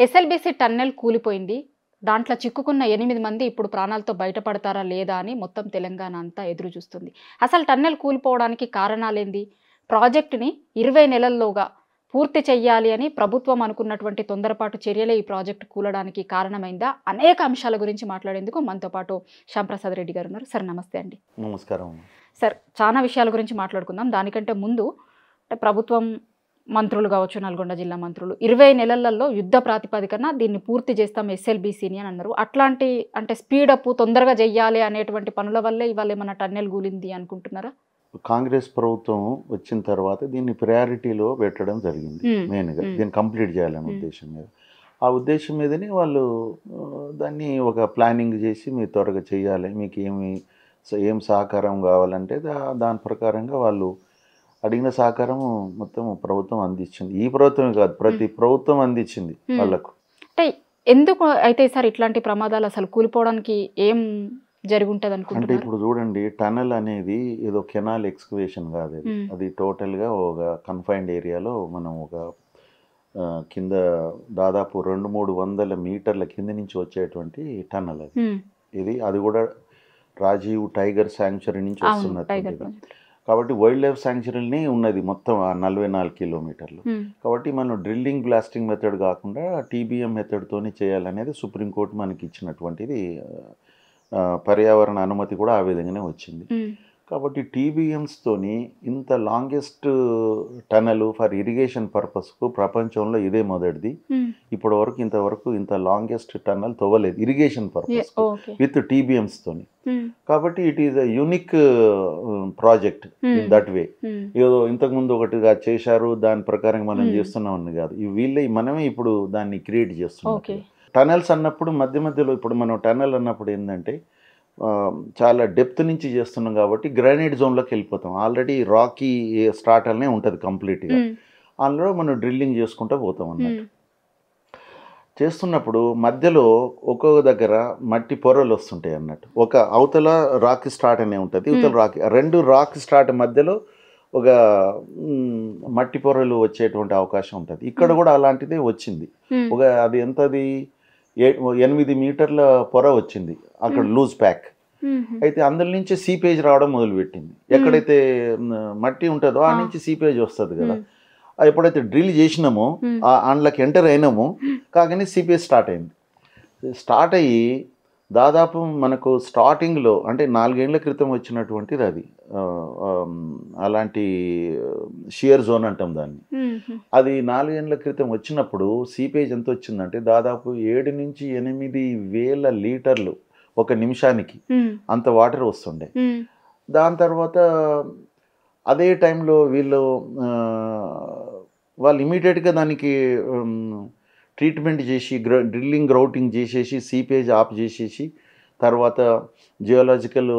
SLBC tunnel కూలిపోయింది. దాంట్లో చిక్కుకున్న 8 మంది ఇప్పుడు ప్రాణాలతో బయటపడతారా లేదా అని మొత్తం తెలంగాణ అంతా ఎదురు చూస్తుంది. అసలు టన్నెల్ కూలిపోవడానికి కారణాలేంది? ప్రాజెక్టుని 20 నెలల్లోగా పూర్తి చెయ్యాలి అని ప్రభుత్వం అనుకున్నటువంటి తొందరపాటు చర్యలే ఈ ప్రాజెక్టు కూలడానికి కారణమైందా? అనేక అంశాల గురించి మాట్లాడేందుకు మనతో పాటు శ్యాంప్రసాద్ రెడ్డి గారు ఉన్నారు. సార్ నమస్తే అండి. నమస్కారం. సార్ చాలా విషయాల గురించి మాట్లాడుకుందాం. దానికంటే ముందు ప్రభుత్వం మంత్రులు కావచ్చు, నల్గొండ జిల్లా మంత్రులు 20 నెలలలో యుద్ధ ప్రాతిపదికన దీన్ని పూర్తి చేస్తాం ఎస్ఎల్బీసీని అని అన్నారు. అట్లాంటి అంటే స్పీడప్ తొందరగా చెయ్యాలి అనేటువంటి పనుల వల్లే ఇవాళ ఏమన్నా టన్నెల్ కూలింది అనుకుంటున్నారా? కాంగ్రెస్ ప్రభుత్వం వచ్చిన తర్వాత దీన్ని ప్రయారిటీలో పెట్టడం జరిగింది. మెయిన్గా దీన్ని కంప్లీట్ చేయాలనే ఉద్దేశం మీద. ఆ ఉద్దేశం మీదనే వాళ్ళు దాన్ని ఒక ప్లానింగ్ చేసి మీరు త్వరగా చేయాలి, మీకు ఏం సహకారం కావాలంటే దాని ప్రకారంగా వాళ్ళు అడిగిన సహకారం మొత్తం ప్రభుత్వం అందించింది. ఈ ప్రభుత్వమే కాదు, ప్రతి ప్రభుత్వం అందించింది వాళ్ళకు. అంటే ఎందుకు అయితే సార్ ఇట్లాంటి ప్రమాదాలు అసలు కూలిపోవడానికి ఏం జరుగుంటది అనుకుంటున్నారు? అంటే ఇప్పుడు చూడండి, టనల్ అనేది ఏదో కెనాల్ ఎక్స్కవేషన్ కాదు, అది టోటల్గా ఒక కన్ఫైన్డ్ ఏరియాలో మనం ఒక కింద దాదాపు 200-300 మీటర్ల కింద నుంచి వచ్చేటువంటి టనల్ అది కూడా రాజీవ్ టైగర్ శాంక్చురీ నుంచి వస్తున్నది. కాబట్టి వైల్డ్ లైఫ్ శాంక్చురీని ఉన్నది మొత్తం 44 కిలోమీటర్లు. కాబట్టి మనం డ్రిల్లింగ్ బ్లాస్టింగ్ మెథడ్ కాకుండా టీబీఎం మెథడ్తోనే చేయాలనేది సుప్రీంకోర్టు మనకి ఇచ్చినటువంటిది. పర్యావరణ అనుమతి కూడా ఆ విధంగానే వచ్చింది. కాబట్టి టీబీఎంస్తోని ఇంత లాంగెస్ట్ టనల్ ఫర్ ఇరిగేషన్ పర్పస్కు ప్రపంచంలో ఇదే మొదటిది. ఇప్పటి వరకు ఇంత లాంగెస్ట్ టనల్ తవ్వలేదు ఇరిగేషన్ పర్పస్ విత్ టీబీఎంస్తోని. కాబట్టి it is a unique project in that way. ఏదో ఇంతకుముందు ఒకటిగా చేశారు దాని ప్రకారం మనం చేస్తున్నాం కాదు, మనమే ఇప్పుడు దాన్ని క్రియేట్ చేస్తున్నాం. టనల్స్ అన్నప్పుడు మధ్యలో ఇప్పుడు మనం టనల్ అన్నప్పుడు ఏంటంటే చాలా డెప్త్ నుంచి చేస్తున్నాం కాబట్టి గ్రానైట్ జోన్లోకి వెళ్ళిపోతాం. ఆల్రెడీ రాకీ స్ట్రాటల్నే ఉంటుంది కంప్లీట్గా. అందులో మనం డ్రిల్లింగ్ చేసుకుంటూ పోతాం అన్నట్టు. చేస్తున్నప్పుడు మధ్యలో ఒక్కొక్క దగ్గర మట్టి పొరలు వస్తుంటాయి అన్నట్టు. ఒక అవతల రాకీ స్ట్రాట్ అనే ఉంటుంది, ఇవతల రాకీ, రెండు రాకీ స్ట్రాట్ మధ్యలో ఒక మట్టి పొరలు వచ్చేటువంటి అవకాశం ఉంటుంది. ఇక్కడ కూడా అలాంటిదే వచ్చింది. అది ఎంతది 8 మీటర్ల పొర వచ్చింది అక్కడ లూజ్ ప్యాక్. అయితే అందులో నుంచి సీపేజ్ రావడం మొదలుపెట్టింది. ఎక్కడైతే మట్టి ఉంటుందో ఆ నుంచి సీపేజ్ వస్తుంది కదా. ఎప్పుడైతే డ్రిల్ చేసినామో అందులోకి ఎంటర్ అయినామో కాగానే సీపేజ్ స్టార్ట్ అయ్యి దాదాపు మనకు స్టార్టింగ్లో అంటే 4 ఏళ్ల క్రితం వచ్చినటువంటిది అది. అలాంటి షియర్ జోన్ అంటాం దాన్ని. అది 4 ఏళ్ల క్రితం వచ్చినప్పుడు సీపేజ్ ఎంత వచ్చిందంటే దాదాపు 7 నుంచి 8 వేల లీటర్లు ఒక నిమిషానికి అంత వాటర్ వస్తుండే. దాని తర్వాత అదే టైంలో వాళ్ళు ఇమీడియట్గా దానికి ట్రీట్మెంట్ చేసి డ్రిల్లింగ్ గ్రౌటింగ్ చేసేసి సీపేజ్ ఆఫ్ చేసేసి తర్వాత జియోలాజికల్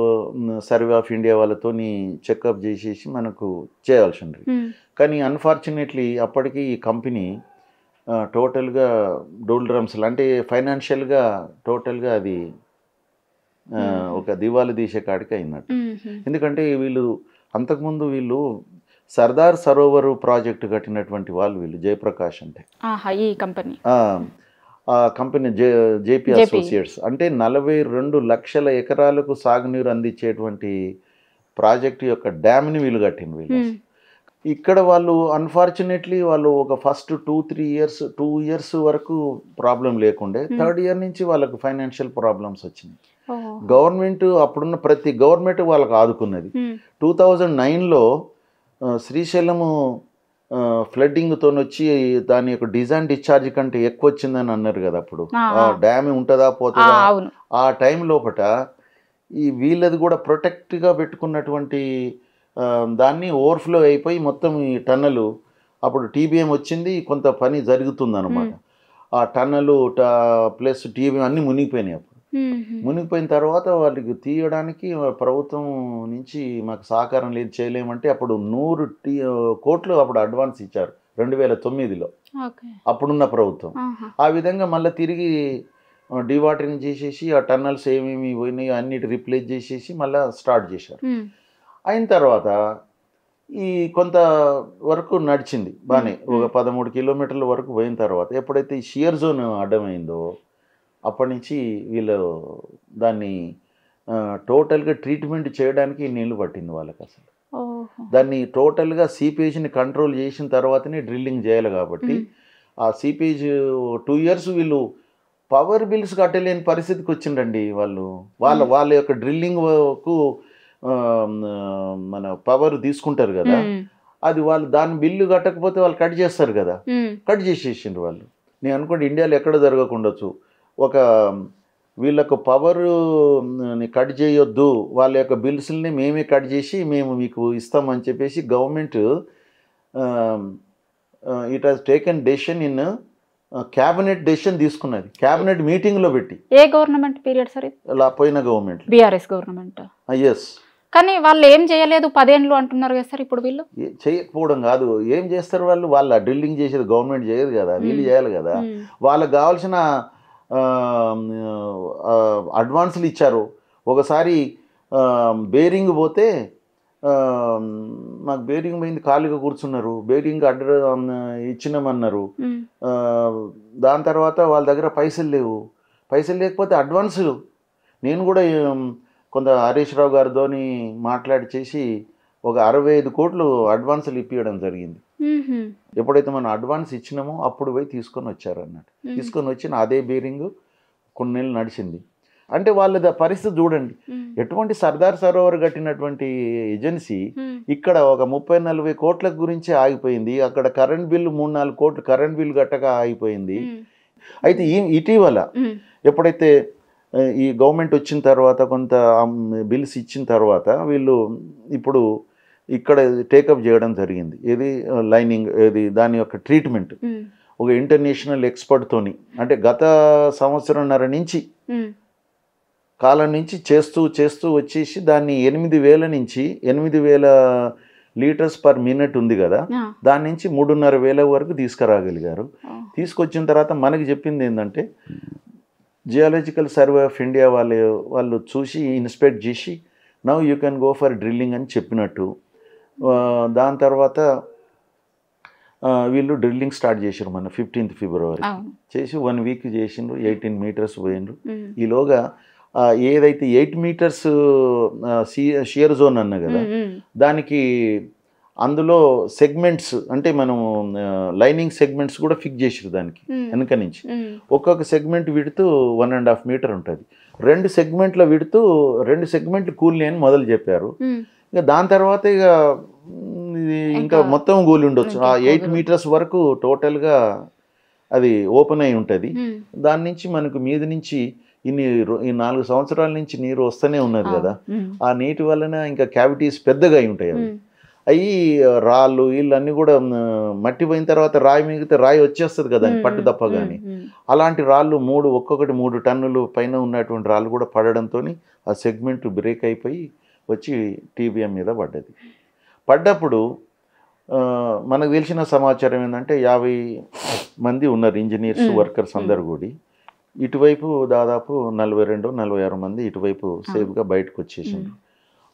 సర్వే ఆఫ్ ఇండియా వాళ్ళతోని చెకప్ చేసేసి మనకు చేయాల్సి ఉంది. కానీ అన్ఫార్చునేట్లీ అప్పటికి ఈ కంపెనీ టోటల్గా డోల్డ్రమ్స్ అంటే ఫైనాన్షియల్గా టోటల్గా అది ఒక దివాళీ తీసే కాడికి అయినట్టు. ఎందుకంటే అంతకుముందు వీళ్ళు సర్దార్ సరోవర్ ప్రాజెక్టు కట్టినటువంటి వీళ్ళు జయప్రకాష్ అంటే ఈ కంపెనీ కంపెనీ జేపీ అసోసియేట్స్ అంటే 42 లక్షల ఎకరాలకు సాగునీరు అందించేటువంటి ప్రాజెక్టు యొక్క డ్యామ్ని వీళ్ళు కట్టిన వీళ్ళు. ఇక్కడ వాళ్ళు అన్ఫార్చునేట్లీ వాళ్ళు ఒక ఫస్ట్ 2 ఇయర్స్ వరకు ప్రాబ్లం లేకుండే. 3rd ఇయర్ నుంచి వాళ్ళకు ఫైనాన్షియల్ ప్రాబ్లమ్స్ వచ్చినాయి. గవర్నమెంట్ అప్పుడున్న ప్రతి గవర్నమెంట్ వాళ్ళకు ఆదుకున్నది. 2009లో శ్రీశైలము ఫ్లడ్డింగ్తో వచ్చి దాని యొక్క డిజైన్ డిశ్చార్జ్ కంటే ఎక్కువ వచ్చిందని అన్నారు కదా. అప్పుడు డ్యామ్ ఉంటుందా పోతుందా ఆ టైం లోపల వీళ్ళది కూడా ప్రొటెక్ట్గా పెట్టుకున్నటువంటి దాన్ని ఓవర్ఫ్లో అయిపోయి మొత్తం ఈ టన్నలు అప్పుడు టీబీఎం వచ్చింది, కొంత పని జరుగుతుందన్నమాట. ఆ టన్నలు ప్లస్ టీబీఎం అన్నీ మునిగిపోయినాయి. అప్పుడు మునిగిపోయిన తర్వాత వాళ్ళకి తీయడానికి ప్రభుత్వం నుంచి మాకు సహకారం లేదు, చేయలేమంటే అప్పుడు 100 కోట్లు అప్పుడు అడ్వాన్స్ ఇచ్చారు 2009లో అప్పుడున్న ప్రభుత్వం. ఆ విధంగా మళ్ళీ తిరిగి డివాటరింగ్ చేసేసి ఆ టన్నల్స్ ఏమేమి పోయినాయో అన్నిటి రిప్లేస్ చేసేసి మళ్ళీ స్టార్ట్ చేశారు. అయిన తర్వాత ఈ కొంత వరకు నడిచింది బాగానే, ఒక 13 కిలోమీటర్ల వరకు పోయిన తర్వాత ఎప్పుడైతే ఈ షియర్ జోన్ అడ్డమైందో అప్పటి నుంచి వీళ్ళు దాన్ని టోటల్గా ట్రీట్మెంట్ చేయడానికి నీళ్లు పట్టింది వాళ్ళకి. అసలు దాన్ని టోటల్గా సీపేజ్ని కంట్రోల్ చేసిన తర్వాతనే డ్రిల్లింగ్ చేయాలి. కాబట్టి ఆ సీపేజ్ 2 years వీళ్ళు పవర్ బిల్స్ కట్టలేని పరిస్థితికి వచ్చిండండి వాళ్ళు. వాళ్ళ యొక్క డ్రిల్లింగ్కు మన పవర్ తీసుకుంటారు కదా, అది వాళ్ళు దాని బిల్లు కట్టకపోతే వాళ్ళు కట్ చేస్తారు కదా, కట్ చేసేసిండ్రు వాళ్ళు. నేను అనుకోండి ఇండియాలో ఎక్కడ జరగకుండొచ్చు, ఒక వీళ్ళకు పవర్ని కట్ చేయొద్దు, వాళ్ళ యొక్క బిల్స్ని మేమే కట్ చేసి మేము మీకు ఇస్తామని చెప్పేసి government it has taken decision in cabinet decision తీసుకున్నది, క్యాబినెట్ మీటింగ్లో పెట్టి. ఏ గవర్నమెంట్ పీరియడ్ సార్? అలా పోయిన గవర్నమెంట్, బీఆర్ఎస్ గవర్నమెంట్. ఎస్. కానీ వాళ్ళు ఏం చేయలేదు, 10 ఏళ్ళు అంటున్నారు కదా సార్. ఇప్పుడు వీళ్ళు చేయకపోవడం కాదు, ఏం చేస్తారు వాళ్ళు? వాళ్ళ డ్రిల్లింగ్ చేసేది గవర్నమెంట్ చేయదు కదా, వీళ్ళు చేయాలి కదా. వాళ్ళకి కావాల్సిన అడ్వాన్సులు ఇచ్చారు. ఒకసారి బేరింగ్ పోతే మాకు బేరింగ్ పోయింది, ఖాళీగా కూర్చున్నారు, బేరింగ్ ఇచ్చినామన్నారు. దాని తర్వాత వాళ్ళ దగ్గర పైసలు లేవు, పైసలు లేకపోతే అడ్వాన్సులు. నేను కూడా కొంత హరీష్ రావు గారితో మాట్లాడి చేసి ఒక 65 కోట్లు అడ్వాన్సులు ఇప్పించడం జరిగింది. ఎప్పుడైతే మనం అడ్వాన్స్ ఇచ్చినామో అప్పుడు పోయి తీసుకొని వచ్చారు అన్నట్టు. తీసుకొని వచ్చిన అదే బేరింగ్ కొన్ని నెలలు నడిచింది. అంటే వాళ్ళ పరిస్థితి చూడండి, ఎటువంటి సర్దార్ సరోవర్ కట్టినటువంటి ఏజెన్సీ ఇక్కడ ఒక 30-40 కోట్ల గురించి ఆగిపోయింది. అక్కడ కరెంట్ బిల్లు 3-4 కోట్లు కరెంట్ బిల్లు కట్టక ఆగిపోయింది. అయితే ఇటీవల ఎప్పుడైతే ఈ గవర్నమెంట్ వచ్చిన తర్వాత కొంత బిల్స్ ఇచ్చిన తర్వాత వీళ్ళు ఇప్పుడు ఇక్కడ టేకప్ చేయడం జరిగింది. ఏది లైనింగ్, ఏది దాని యొక్క ట్రీట్మెంట్ ఒక ఇంటర్నేషనల్ ఎక్స్పర్ట్తోని, అంటే గత సంవత్సరంన్నర నుంచి కాలం నుంచి చేస్తూ వచ్చేసి దాన్ని 8,000 నుంచి 8,000 లీటర్స్ పర్ మినిట్ ఉంది కదా, దాని నుంచి 3,500 వరకు తీసుకురాగలిగారు. తీసుకొచ్చిన తర్వాత మనకి చెప్పింది ఏంటంటే జియాలజికల్ సర్వే ఆఫ్ ఇండియా వాళ్ళు చూసి ఇన్స్పెక్ట్ చేసి now you can go for drilling అని చెప్పినట్టు. దాని తర్వాత వీళ్ళు డ్రిల్లింగ్ స్టార్ట్ చేసారు మన 15th ఫిబ్రవరి చేసి 1 వీక్ చేసిండ్రు. 18 మీటర్స్ పోయిండ్రు. ఈలోగా ఏదైతే 8 మీటర్స్ షియర్ జోన్ అన్నా కదా, దానికి అందులో సెగ్మెంట్స్ అంటే మనం లైనింగ్ సెగ్మెంట్స్ కూడా ఫిక్స్ చేసారు దానికి వెనక నుంచి. ఒక్కొక్క సెగ్మెంట్ విడుతూ 1.5 మీటర్ ఉంటుంది. 2 సెగ్మెంట్ల విడుతూ 2 సెగ్మెంట్లు కూలి అని మొదలు చెప్పారు. ఇక దాని తర్వాత ఇక ఇంకా మొత్తం కూలి ఉండొచ్చు. ఆ 8 మీటర్స్ వరకు టోటల్గా అది ఓపెన్ అయి ఉంటుంది. దాని నుంచి మనకు మీద నుంచి ఈ 4 సంవత్సరాల నుంచి నీరు వస్తూనే ఉన్నది కదా, ఆ నీటి వలన ఇంకా క్యావిటీస్ పెద్దగా అయి ఉంటాయి. అవి రాళ్ళు వీళ్ళన్నీ కూడా మట్టి పోయిన తర్వాత రాయి మిగితే రాయి వచ్చేస్తుంది కదా పట్టు తప్ప. కానీ అలాంటి రాళ్ళు ఒక్కొక్కటి 3 టన్నులు పైన ఉన్నటువంటి రాళ్ళు కూడా పడడంతో ఆ సెగ్మెంట్ బ్రేక్ అయిపోయి వచ్చి టీబీఎం మీద పడ్డది. పడ్డప్పుడు మనకు తెలిసిన సమాచారం ఏంటంటే 50 మంది ఉన్నారు ఇంజనీర్స్, వర్కర్స్ అందరు కూడి. ఇటువైపు దాదాపు 42-46 మంది ఇటువైపు సేఫ్గా బయటకు వచ్చేసిండ్రు.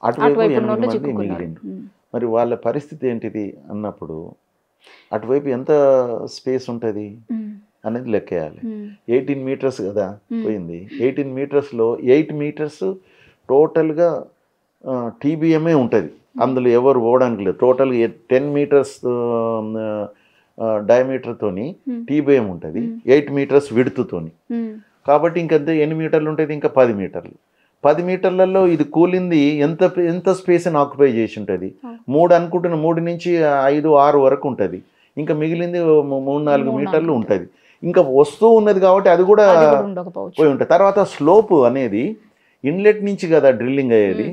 అటువైపు 8 మంది మిగిలిండ్రు. మరి వాళ్ళ పరిస్థితి ఏంటిది అన్నప్పుడు అటువైపు ఎంత స్పేస్ ఉంటుంది అనేది లెక్కేయాలి. 18 మీటర్స్ కదా పోయింది. 18 మీటర్స్లో 8 మీటర్స్ టోటల్గా టీబీఎంఏ ఉంటుంది, అందులో ఎవరు పోవడానికి లేదు. టోటల్గా 10 మీటర్స్ డయామీటర్తోని టీబీఎం ఉంటుంది, 8 మీటర్స్ విడుతుతోని. కాబట్టి ఇంకంతే 8 మీటర్లు ఉంటుంది, ఇంకా 10 మీటర్లు. 10 మీటర్లలో ఇది కూలింది ఎంత స్పేస్ని ఆక్యుపై చేసి ఉంటుంది? 3 అనుకుంటున్న 3 నుంచి 5-6 వరకు ఉంటుంది. ఇంకా మిగిలింది 3-4 మీటర్లు ఉంటుంది. ఇంకా వస్తూ ఉన్నది కాబట్టి అది కూడా పోయి ఉంటుంది. తర్వాత స్లోప్ అనేది ఇన్లెట్ నుంచి కదా డ్రిల్లింగ్ అయ్యేది.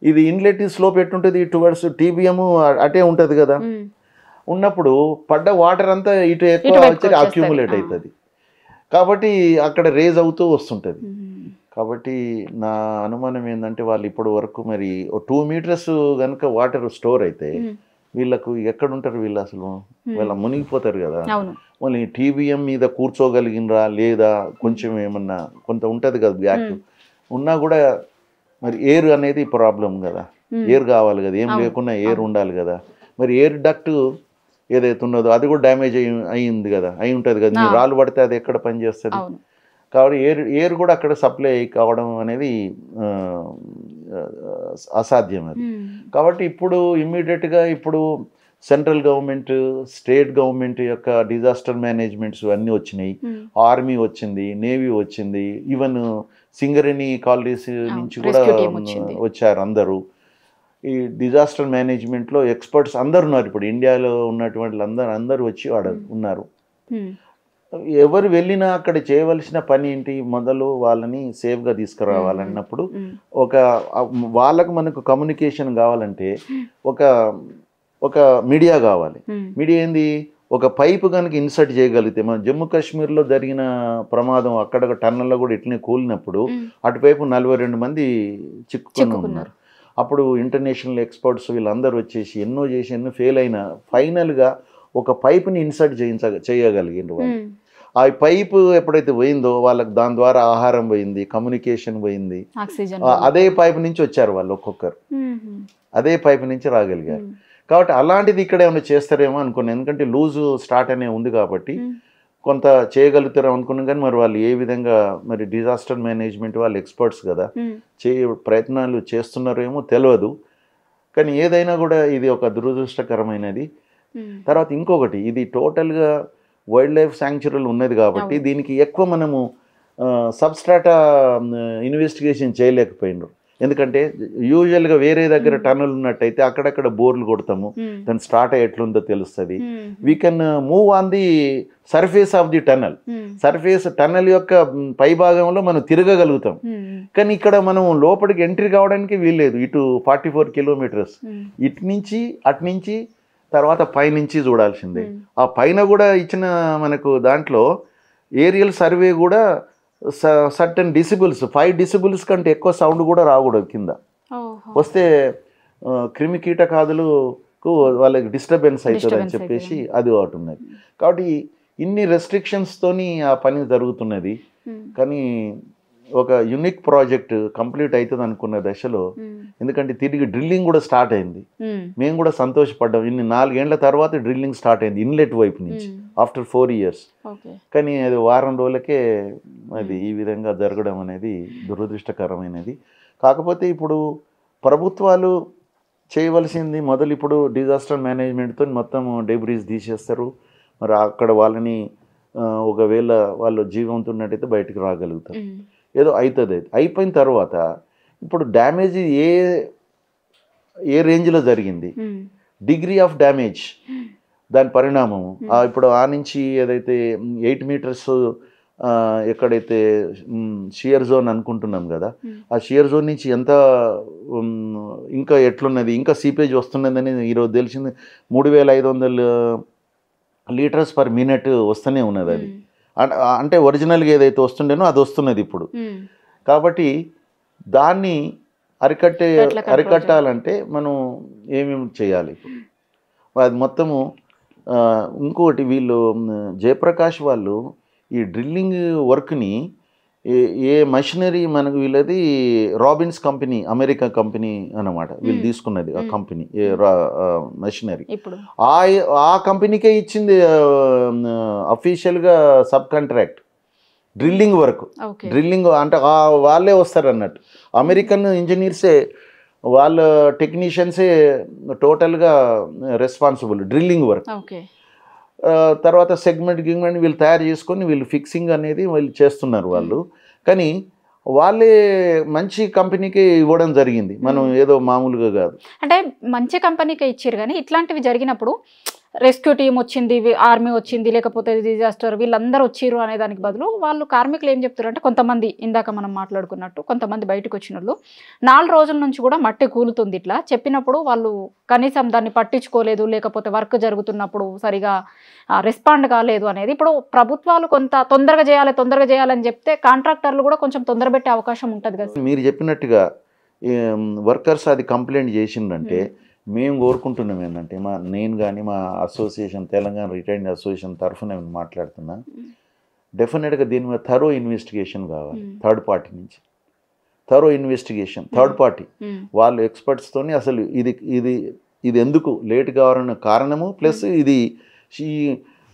ఇది ఇన్లెట్ స్లోప్ ఎట్టుంటుంది? టువర్డ్స్ టీబీఎం అటే ఉంటుంది కదా. ఉన్నప్పుడు పడ్డ వాటర్ అంతా ఇటు ఎక్కువ వచ్చి అక్యూములేట్ అవుతుంది. కాబట్టి అక్కడ రేజ్ అవుతూ వస్తుంటుంది. కాబట్టి నా అనుమానం ఏంటంటే వాళ్ళు ఇప్పటి వరకు మరి 2 మీటర్స్ కనుక వాటర్ స్టోర్ అయితే వీళ్ళకు ఎక్కడుంటారు? వీళ్ళు అసలు వీళ్ళ మునిగిపోతారు కదా. మళ్ళీ టీబీఎం మీద కూర్చోగలిగినరా లేదా, కొంచెం ఏమన్నా కొంత ఉంటుంది కదా బ్యాక్ ఉన్నా కూడా మరి ఎయిర్ అనేది ప్రాబ్లం కదా. ఎయిర్ కావాలి కదా, ఏం లేకున్నా ఎయిర్ ఉండాలి కదా. మరి ఎయిర్ డక్ట్ ఏదైతే ఉన్నదో అది కూడా డ్యామేజ్ అయ్యింది కదా, అయి ఉంటుంది కదా, మీరు రాళ్ళు పడితే అది ఎక్కడ పనిచేస్తుంది. కాబట్టి ఎయిర్ కూడా అక్కడ సప్లై కావడం అనేది అసాధ్యం అది. కాబట్టి ఇప్పుడు ఇమ్మీడియట్గా ఇప్పుడు సెంట్రల్ గవర్నమెంట్, స్టేట్ గవర్నమెంట్ యొక్క డిజాస్టర్ మేనేజ్మెంట్స్ అన్నీ వచ్చినాయి. ఆర్మీ వచ్చింది, నేవీ వచ్చింది, ఈవెన్ సింగరేణి కాలనీస్ నుంచి కూడా వచ్చారు అందరూ. ఈ డిజాస్టర్ మేనేజ్మెంట్లో ఎక్స్పర్ట్స్ అందరు ఉన్నారు. ఇప్పుడు ఇండియాలో ఉన్నటువంటి అందరూ వచ్చి ఉన్నారు. ఎవరు వెళ్ళినా అక్కడ చేయవలసిన పని ఏంటి, మొదలు వాళ్ళని సేఫ్గా తీసుకురావాలన్నప్పుడు వాళ్ళకు మనకు కమ్యూనికేషన్ కావాలంటే ఒక మీడియా కావాలి. మీడియా ఏంది, ఒక పైపు కనుక ఇన్సర్ట్ చేయగలిగితే, మన జమ్మూ కాశ్మీర్లో జరిగిన ప్రమాదం అక్కడ టన్నల్లో కూడా ఇట్లనే కూలినప్పుడు అటువైపు 42 మంది చిక్కుకొని ఉన్నారు. అప్పుడు ఇంటర్నేషనల్ ఎక్స్పర్ట్స్ వీళ్ళందరూ వచ్చేసి ఎన్నో ఫెయిల్ అయినా ఫైనల్గా ఒక పైపుని ఇన్సర్ట్ చేయగలిగిండ్రు వాళ్ళు. ఆ పైపు ఎప్పుడైతే పోయిందో వాళ్ళకి దాని ద్వారా ఆహారం పోయింది, కమ్యూనికేషన్ పోయింది. అదే పైపు నుంచి వచ్చారు వాళ్ళు, ఒక్కొక్కరు అదే పైపు నుంచి రాగలిగారు. కాబట్టి అలాంటిది ఇక్కడ ఏమైనా చేస్తారేమో అనుకున్నాను. ఎందుకంటే లూజు స్టార్ట్ అనే ఉంది కాబట్టి కొంత చేయగలుగుతారు అనుకున్నాం. కానీ మరి వాళ్ళు ఏ విధంగా, మరి డిజాస్టర్ మేనేజ్మెంట్ వాళ్ళు ఎక్స్పర్ట్స్ కదా, ప్రయత్నాలు చేస్తున్నారేమో తెలియదు. కానీ ఏదైనా కూడా ఇది ఒక దురదృష్టకరమైనది. తర్వాత ఇంకొకటి, ఇది టోటల్గా వైల్డ్ లైఫ్ శాంక్చురీలు ఉన్నది కాబట్టి దీనికి ఎక్కువ మనము సబ్స్ట్రాటా ఇన్వెస్టిగేషన్ చేయలేకపోయినారు. ఎందుకంటే యూజువల్గా వేరే దగ్గర టన్నల్ ఉన్నట్టయితే అక్కడక్కడ బోర్లు కొడతాము, దాని స్టార్ట్ ఎట్లుందో తెలుస్తుంది. We can move on the surface of the tunnel. Tunnel యొక్క పై భాగంలో మనం తిరగగలుగుతాం. కానీ ఇక్కడ మనం లోపలికి ఎంట్రీ కావడానికి వీల్లేదు. ఇటు 44 కిలోమీటర్స్, ఇటు నుంచి అటు నుంచి తర్వాత పైనుంచి చూడాల్సిందే. ఆ పైన కూడా ఇచ్చిన మనకు దాంట్లో ఏరియల్ సర్వే కూడా సర్టన్ డిసిబుల్స్, 5 decibels కంటే ఎక్కువ సౌండ్ కూడా రాకూడదు. కింద వస్తే క్రిమి కీటకాదులకు వాళ్ళకి డిస్టర్బెన్స్ అవుతుంది అని చెప్పేసి అది ఒకటి ఉన్నది. కాబట్టి ఇన్ని రెస్ట్రిక్షన్స్తోని ఆ పని జరుగుతున్నది. కానీ ఒక యూనిక్ ప్రాజెక్ట్ కంప్లీట్ అవుతుంది అనుకున్న దశలో, ఎందుకంటే తిరిగి డ్రిల్లింగ్ కూడా స్టార్ట్ అయింది. మేము కూడా సంతోషపడ్డాం. 4 ఏళ్ల తర్వాత డ్రిల్లింగ్ స్టార్ట్ అయింది ఇన్లెట్ వైపు నుంచి, ఆఫ్టర్ 4 years. కానీ అది వారం రోజులకే అది ఈ విధంగా జరగడం అనేది దురదృష్టకరమైనది. కాకపోతే ఇప్పుడు ప్రభుత్వాలు చేయవలసింది మొదలు ఇప్పుడు డిజాస్టర్ మేనేజ్మెంట్తో మొత్తం డెబ్రీస్ తీసేస్తారు. మరి అక్కడ వాళ్ళని ఒకవేళ వాళ్ళు జీవంతున్నట్టయితే బయటకు రాగలుగుతారు, ఏదో అవుతుంది. అయిపోయిన తర్వాత ఇప్పుడు డ్యామేజ్ ఏ రేంజ్లో జరిగింది, డిగ్రీ ఆఫ్ డ్యామేజ్, దాని పరిణామము. ఇప్పుడు ఆ నుంచి ఏదైతే 8 meters ఎక్కడైతే షియర్ జోన్ అనుకుంటున్నాం కదా, ఆ షియర్ జోన్ నుంచి ఎంత ఇంకా ఎట్లున్నది, ఇంకా సీపేజ్ వస్తున్నదని ఈరోజు తెలిసింది. 3500 liters per minute వస్తూనే ఉన్నది. అది అంటే ఒరిజినల్గా ఏదైతే వస్తుండేనో అది వస్తున్నది ఇప్పుడు. కాబట్టి దాన్ని అరికట్టాలంటే మనం ఏమేమి చేయాలి ఇప్పుడు అది మొత్తము. ఇంకొకటి, వీళ్ళు జయప్రకాష్ వాళ్ళు ఈ డ్రిల్లింగ్ వర్క్ని ఏ మషినరీ మనకు వీళ్ళది రాబిన్స్ కంపెనీ, అమెరికా కంపెనీ అన్నమాట, వీళ్ళు తీసుకున్నది ఆ కంపెనీ మషినరీ. ఆ కంపెనీకే ఇచ్చింది అఫీషియల్గా sub contract drilling work. Drilling అంటే వాళ్ళే వస్తారు అన్నట్టు, అమెరికన్ ఇంజనీర్సే, వాళ్ళ టెక్నీషియన్సే టోటల్గా రెస్పాన్సిబుల్ డ్రిల్లింగ్ వర్క్. తర్వాత సెగ్మెంట్ వీళ్ళు తయారు చేసుకొని వీళ్ళు ఫిక్సింగ్ అనేది వీళ్ళు చేస్తున్నారు వాళ్ళు. కానీ వాళ్ళే మంచి కంపెనీకి ఇవ్వడం జరిగింది, మనం ఏదో మామూలుగా కాదు. అంటే మంచి కంపెనీకే ఇచ్చారు. కానీ ఇట్లాంటివి జరిగినప్పుడు రెస్క్యూ టీం వచ్చింది, ఆర్మీ వచ్చింది, లేకపోతే డిజాస్టర్ వీళ్ళందరూ వచ్చిర్రు అనే దానికి బదులు వాళ్ళు కార్మికులు ఏం చెప్తారు అంటే, కొంతమంది ఇందాక మనం మాట్లాడుకున్నట్టు కొంతమంది బయటకు వచ్చిన వాళ్ళు 4 రోజుల నుంచి కూడా మట్టి కూలుతుంది ఇట్లా చెప్పినప్పుడు వాళ్ళు కనీసం దాన్ని పట్టించుకోలేదు, లేకపోతే వర్క్ జరుగుతున్నప్పుడు సరిగా రెస్పాండ్ కాలేదు అనేది. ఇప్పుడు ప్రభుత్వాలు కొంత తొందరగా చేయాలని చెప్తే కాంట్రాక్టర్లు కూడా కొంచెం తొందర పెట్టే అవకాశం ఉంటుంది కదా. మీరు చెప్పినట్టుగా వర్కర్స్ అది కంప్లైంట్ చేసిందంటే మేము కోరుకుంటున్నాం ఏంటంటే, నేను కానీ మా అసోసియేషన్, తెలంగాణ రిటైర్డ్ అసోసియేషన్ తరఫున నేను మాట్లాడుతున్నా, డెఫినెట్గా దీని మీద థరో ఇన్వెస్టిగేషన్ కావాలి. థర్డ్ పార్టీ నుంచి థరో ఇన్వెస్టిగేషన్, థర్డ్ పార్టీ వాళ్ళు ఎక్స్పర్ట్స్తోని అసలు ఇది ఇది ఎందుకు లేట్ కావాలన్న కారణము, ప్లస్ ఇది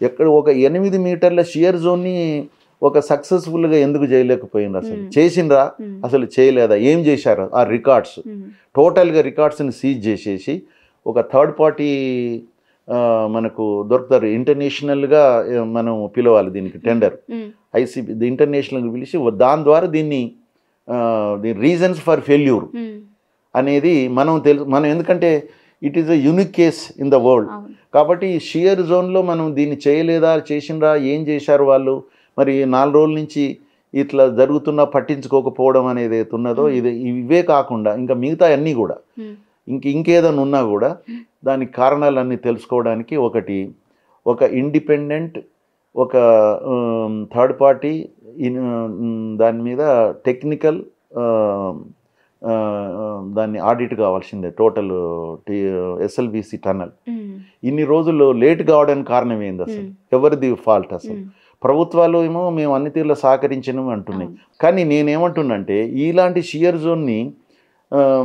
ఎక్కడ ఒక 8 మీటర్ల షియర్ జోన్ని ఒక సక్సెస్ఫుల్గా ఎందుకు చేయలేకపోయింది, అసలు చేసిండ్రా, అసలు చేయలేదా, ఏం చేశారు, ఆ రికార్డ్స్ టోటల్గా రికార్డ్స్ని సీజ్ చేసేసి ఒక థర్డ్ పార్టీ మనకు దొరుకుతారు, ఇంటర్నేషనల్గా మనం పిలవాలి దీనికి టెండర్, ఐసీబీ ఇంటర్నేషనల్గా పిలిచి దాని ద్వారా దీన్ని రీజన్స్ ఫర్ ఫెయిల్యూర్ అనేది మనం ఎందుకంటే it is a unique case in the world. కాబట్టి షియర్ జోన్లో మనం దీన్ని చేయలేదా, చేసిండ్రా, ఏం చేశారు వాళ్ళు, మరి 4 రోజుల నుంచి ఇట్లా జరుగుతున్నా పట్టించుకోకపోవడం అనేది ఉన్నదో ఇవే కాకుండా ఇంకా మిగతా అన్నీ కూడా ఇంకేదైనా ఉన్నా కూడా దానికి కారణాలన్నీ తెలుసుకోవడానికి ఒక ఇండిపెండెంట్ ఒక థర్డ్ పార్టీ దాని మీద టెక్నికల్ దాన్ని ఆడిట్ కావాల్సిందే. టోటల్ ఎస్ఎల్బిసి టన్నల్ ఇన్ని రోజులు లేట్ కావడానికి కారణం ఏంది, అసలు ఎవరిది ఫాల్ట్, అసలు ప్రభుత్వాలు ఏమో మేము అన్ని తీరులో సహకరించను అంటున్నాయి. కానీ నేనేమంటున్నంటే ఇలాంటి షియర్ జోన్ని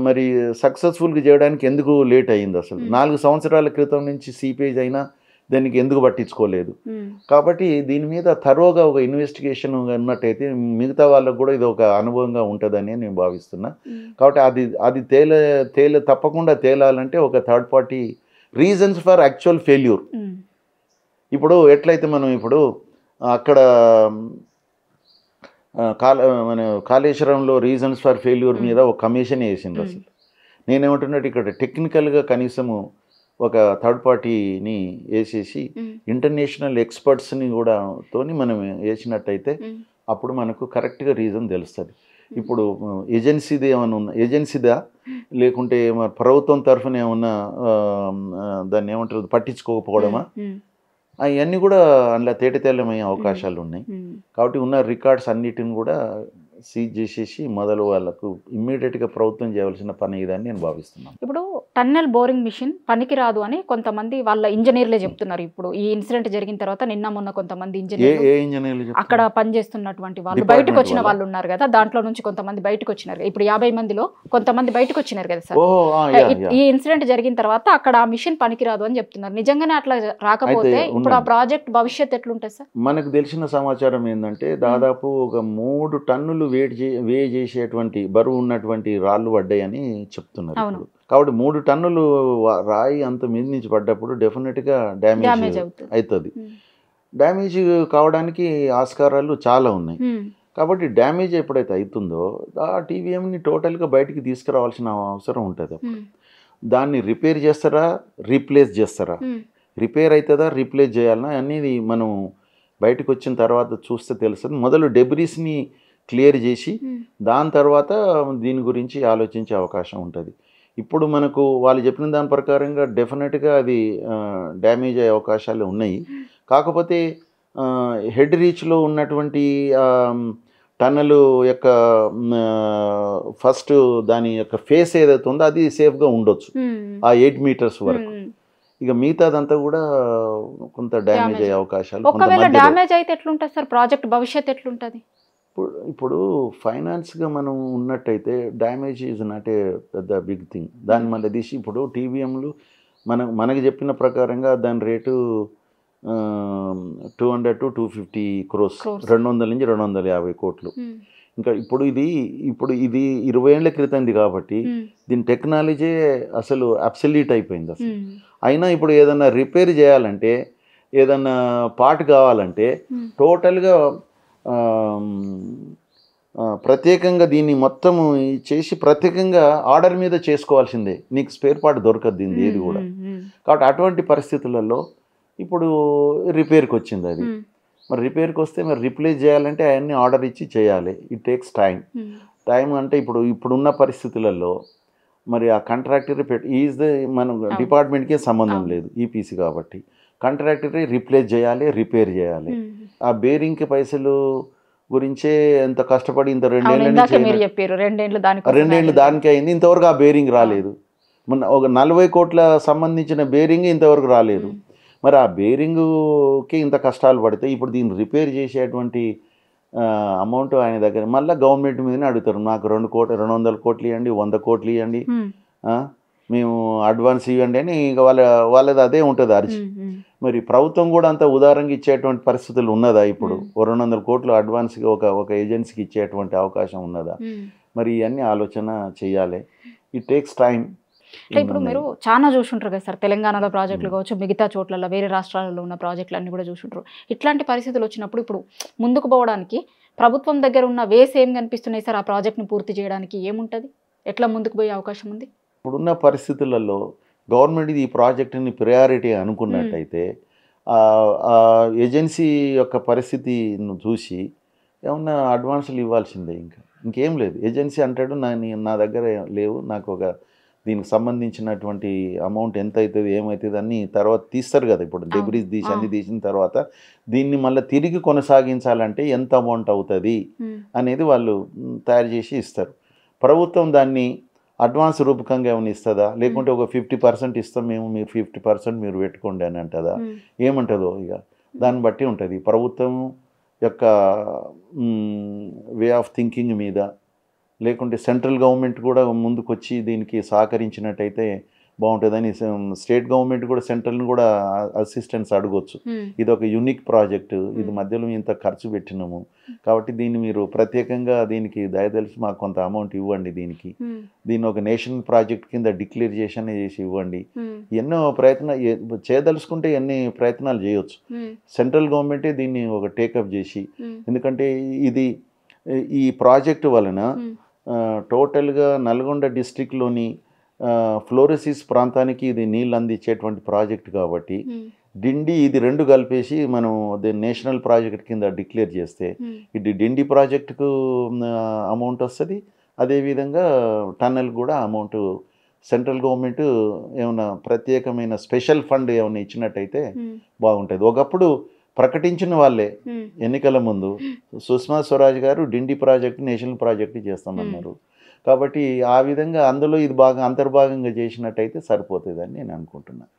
మరి సక్సెస్ఫుల్గా చేయడానికి ఎందుకు లేట్ అయ్యింది, అసలు 4 సంవత్సరాల క్రితం నుంచి సీపేజ్ అయినా దానికి ఎందుకు పట్టించుకోలేదు. కాబట్టి దీని మీద థరోగా ఒక ఇన్వెస్టిగేషన్ ఉన్నట్టయితే మిగతా వాళ్ళకు కూడా ఇది ఒక అనుభవంగా ఉంటుందని నేను భావిస్తున్నా. కాబట్టి అది తప్పకుండా తేలాలంటే ఒక third party reasons for actual failure. ఇప్పుడు ఎట్లయితే మనం ఇప్పుడు అక్కడ మన కాళేశ్వరంలో రీజన్స్ ఫర్ ఫెయిల్యూర్ మీద ఒక కమిషన్ వేసిండ్రు. అసలు నేనేమంటున్నట్టు ఇక్కడ టెక్నికల్గా కనీసము ఒక థర్డ్ పార్టీని వేసేసి ఇంటర్నేషనల్ ఎక్స్పర్ట్స్ని కూడా తోని మనం వేసినట్టయితే అప్పుడు మనకు కరెక్ట్గా రీజన్ తెలుస్తుంది. ఇప్పుడు ఏజెన్సీది ఏమైనా ఏజెన్సీదా లేకుంటే ప్రభుత్వం తరఫున ఏమన్నా దాన్ని ఏమంటారు పట్టించుకోకపోవడమా, అవన్నీ కూడా అందులో తేటతెల్లమయ్యే అవకాశాలు ఉన్నాయి. కాబట్టి ఉన్న రికార్డ్స్ అన్నిటిని కూడా సీజ్ చేసేసి మొదలు వాళ్ళకు ఇమ్మీడియట్గా ప్రభుత్వం చేయవలసిన పని ఇదని నేను భావిస్తున్నాను. ఇప్పుడు టన్నెల్ బోరింగ్ మిషన్ పనికిరాదు అని కొంతమంది వాళ్ళ ఇంజనీర్లే చెప్తున్నారు. ఇప్పుడు ఈ ఇన్సిడెంట్ జరిగిన తర్వాత నిన్న మొన్న కొంతమంది ఇంజనీర్లు అక్కడ పనిచేస్తున్నటువంటి వాళ్ళు బయటకు వచ్చిన వాళ్ళు ఉన్నారు కదా, దాంట్లో నుంచి కొంతమంది బయటకు వచ్చినారు. ఇప్పుడు 50 మందిలో కొంతమంది బయటకు వచ్చినారు కదా సార్. ఈ ఇన్సిడెంట్ జరిగిన తర్వాత అక్కడ ఆ మిషన్ పనికిరాదు అని చెప్తున్నారు. నిజంగానే అట్లా రాకపోతే ఇప్పుడు ఆ ప్రాజెక్ట్ భవిష్యత్తు ఎట్లుంటుంది సార్? మనకు తెలిసిన సమాచారం ఏంటంటే దాదాపు ఒక 3 టన్నులు వే చేసేటువంటి బరువు ఉన్నటువంటి రాళ్ళు పడ్డాయని చెప్తున్నారు. కాబట్టి 3 టన్నులు రాయి అంత మీద నుంచి పడ్డప్పుడు డెఫినెట్గా డ్యామేజ్ అవుతుంది. డ్యామేజ్ కావడానికి ఆస్కారాలు చాలా ఉన్నాయి. కాబట్టి డ్యామేజ్ ఎప్పుడైతే అవుతుందో ఆ టీవీఎంని టోటల్గా బయటికి తీసుకురావాల్సిన అవసరం ఉంటుంది. దాన్ని రిపేర్ చేస్తారా, రీప్లేస్ చేస్తారా, రిపేర్ అవుతుందా, రీప్లేస్ చేయాలన్నా అనేది మనం బయటకు వచ్చిన తర్వాత చూస్తే తెలుస్తుంది. మొదలు డెబ్రీస్ని క్లియర్ చేసి దాని తర్వాత దీని గురించి ఆలోచించే అవకాశం ఉంటుంది. ఇప్పుడు మనకు వాళ్ళు చెప్పిన దాని ప్రకారంగా డెఫినెట్గా అది డ్యామేజ్ అయ్యే అవకాశాలు ఉన్నాయి. కాకపోతే హెడ్ రీచ్లో ఉన్నటువంటి టన్నల్ యొక్క ఫస్ట్ దాని యొక్క ఫేస్ ఏదైతే ఉందో అది సేఫ్గా ఉండొచ్చు ఆ 8 మీటర్స్ వరకు. ఇక మిగతాదంతా కూడా కొంత డ్యామేజ్ అయ్యే అవకాశాలు. ఒకవేళ డ్యామేజ్ అయితే ఎట్లుంటుంది సార్ ప్రాజెక్ట్ భవిష్యత్తు ఎట్లుంటుంది? ఇప్పుడు ఫైనాన్స్గా మనం ఉన్నట్టయితే డ్యామేజ్ ఈజ్ నాట్ ఏ పెద్ద బిగ్ థింగ్. దాన్ని మళ్ళీ తీసి ఇప్పుడు టీవీఎంలు మనకు చెప్పిన ప్రకారంగా దాని రేటు 200 to 250 crores, 200 నుంచి 250 కోట్లు. ఇంకా ఇప్పుడు ఇది 20 ఏళ్ల క్రితంది కాబట్టి దీని టెక్నాలజీ అసలు అబ్సల్యూట్ అయిపోయింది అసలు. అయినా ఇప్పుడు ఏదన్నా రిపేర్ చేయాలంటే ఏదన్నా పార్ట్ కావాలంటే టోటల్గా ప్రత్యేకంగా దీన్ని మొత్తం చేసి ప్రత్యేకంగా ఆర్డర్ మీద చేసుకోవాల్సిందే, నీకు స్పేర్ పార్ట్ దొరకదు దీన్ని ఏది కూడా. కాబట్టి అటువంటి పరిస్థితులలో ఇప్పుడు రిపేర్కి వచ్చింది అది. మరి రిపేర్కి వస్తే మరి రిప్లేస్ చేయాలంటే అవన్నీ ఆర్డర్ ఇచ్చి చేయాలి. ఇట్ టేక్స్ టైం అంటే ఇప్పుడున్న పరిస్థితులలో మరి ఆ కాంట్రాక్టర్ మన డిపార్ట్మెంట్కే సంబంధం లేదు, ఈపీసీ కాబట్టి కాంట్రాక్టరే రిప్లేస్ చేయాలి, రిపేర్ చేయాలి. ఆ బేరింగ్కి పైసలు గురించే ఎంత కష్టపడి ఇంత 2 ఏళ్ళు దానికి అయింది, ఇంతవరకు ఆ బేరింగ్ రాలేదు. మొన్న ఒక 40 కోట్ల సంబంధించిన బేరింగ్ ఇంతవరకు రాలేదు. మరి ఆ బేరింగ్కి ఇంత కష్టాలు పడితే ఇప్పుడు దీన్ని రిపేర్ చేసేటువంటి అమౌంట్ ఆయన దగ్గర మళ్ళీ గవర్నమెంట్ మీదనే అడుగుతారు. నాకు 200 కోట్లు ఇవ్వండి, 100 కోట్లు ఇవ్వండి, మేము అడ్వాన్స్ ఇవ్వండి అని ఇక వాళ్ళది అదే ఉంటుంది అర్జీ. మరి ప్రభుత్వం కూడా అంత ఉదారంగా ఇచ్చేటువంటి పరిస్థితులు ఉన్నదా ఇప్పుడు? 200 కోట్లు అడ్వాన్స్గా ఒక ఏజెన్సీకి ఇచ్చేటువంటి అవకాశం ఉన్నదా? మరి ఇవన్నీ ఆలోచన చేయాలి. It takes time. అంటే ఇప్పుడు మీరు చాలా చూసుంటారు కదా సార్, తెలంగాణలో ప్రాజెక్టులు కావచ్చు, మిగతా చోట్లలో వేరే రాష్ట్రాలలో ఉన్న ప్రాజెక్టులు అన్నీ కూడా చూసుంటారు. ఇట్లాంటి పరిస్థితులు వచ్చినప్పుడు ఇప్పుడు ముందుకు పోవడానికి ప్రభుత్వం దగ్గర ఉన్న వేస్ ఏం కనిపిస్తున్నాయి సార్? ఆ ప్రాజెక్ట్ని పూర్తి చేయడానికి ఏముంటుంది? ఎట్లా ముందుకు పోయే అవకాశం ఉంది? ఇప్పుడున్న పరిస్థితులలో గవర్నమెంట్ ఈ ప్రాజెక్టుని ప్రయారిటీ అనుకున్నట్టయితే ఏజెన్సీ యొక్క పరిస్థితిని చూసి ఏమన్నా అడ్వాన్సులు ఇవ్వాల్సిందే. ఇంకేం లేదు. ఏజెన్సీ అంటాడు నా దగ్గర లేవు, నాకు ఒక దీనికి సంబంధించినటువంటి అమౌంట్ ఎంత అవుతుంది ఏమవుతుంది అన్ని తర్వాత తీస్తారు కదా. ఇప్పుడు డెబ్రీస్ తీసి అన్ని తీసిన తర్వాత దీన్ని మళ్ళీ తిరిగి కొనసాగించాలంటే ఎంత అమౌంట్ అవుతుంది అనేది వాళ్ళు తయారు చేసి ఇస్తారు. ప్రభుత్వం దాన్ని అడ్వాన్స్ రూపకంగా ఏమైనా ఇస్తుందా, లేకుంటే ఒక 50% ఇస్తాం మేము, మీరు 50% మీరు పెట్టుకోండి అని అంటుందా, ఏమంటుందో ఇక దాన్ని బట్టి ఉంటుంది. ప్రభుత్వం యొక్క వే ఆఫ్ థింకింగ్ మీద, లేకుంటే సెంట్రల్ గవర్నమెంట్ కూడా ముందుకొచ్చి దీనికి సహకరించినట్టయితే బాగుంటుందని స్టేట్ గవర్నమెంట్ కూడా సెంట్రల్ని కూడా అసిస్టెన్స్ అడగొచ్చు. ఇది ఒక యూనిక్ ప్రాజెక్టు, ఇది మధ్యలో ఇంత ఖర్చు పెట్టినాము కాబట్టి దీన్ని మీరు ప్రత్యేకంగా దీనికి దయదలిచి మాకు కొంత అమౌంట్ ఇవ్వండి, దీన్ని ఒక నేషనల్ ప్రాజెక్ట్ కింద డిక్లేర్ చేసి ఇవ్వండి. ఎన్నో చేయదలుచుకుంటే ఎన్ని ప్రయత్నాలు చేయొచ్చు. సెంట్రల్ గవర్నమెంటే దీన్ని ఒక టేకప్ చేసి, ఎందుకంటే ఈ ప్రాజెక్టు వలన టోటల్గా నల్గొండ డిస్ట్రిక్ట్లోని ఫ్లోరోసిస్ ప్రాంతానికి ఇది నీళ్ళు అందించేటువంటి ప్రాజెక్ట్ కాబట్టి డిండి ఇది రెండు కలిపేసి మనం నేషనల్ ప్రాజెక్ట్ కింద డిక్లేర్ చేస్తే ఇది డిండి ప్రాజెక్టుకు అమౌంట్ వస్తుంది. అదేవిధంగా టన్నెల్ కూడా అమౌంట్ సెంట్రల్ గవర్నమెంట్ ఏమైనా ప్రత్యేకమైన స్పెషల్ ఫండ్ ఏమైనా ఇచ్చినట్టయితే బాగుంటుంది. ఒకప్పుడు ప్రకటించిన వాళ్ళే ఎన్నికల ముందు సుష్మా స్వరాజ్ గారు డిండి ప్రాజెక్టు నేషనల్ ప్రాజెక్టు చేస్తామన్నారు. కాబట్టి ఆ విధంగా అందులో ఇది బాగా అంతర్భాగంగా చేసినట్టయితే సరిపోతుందని నేను అనుకుంటున్నాను.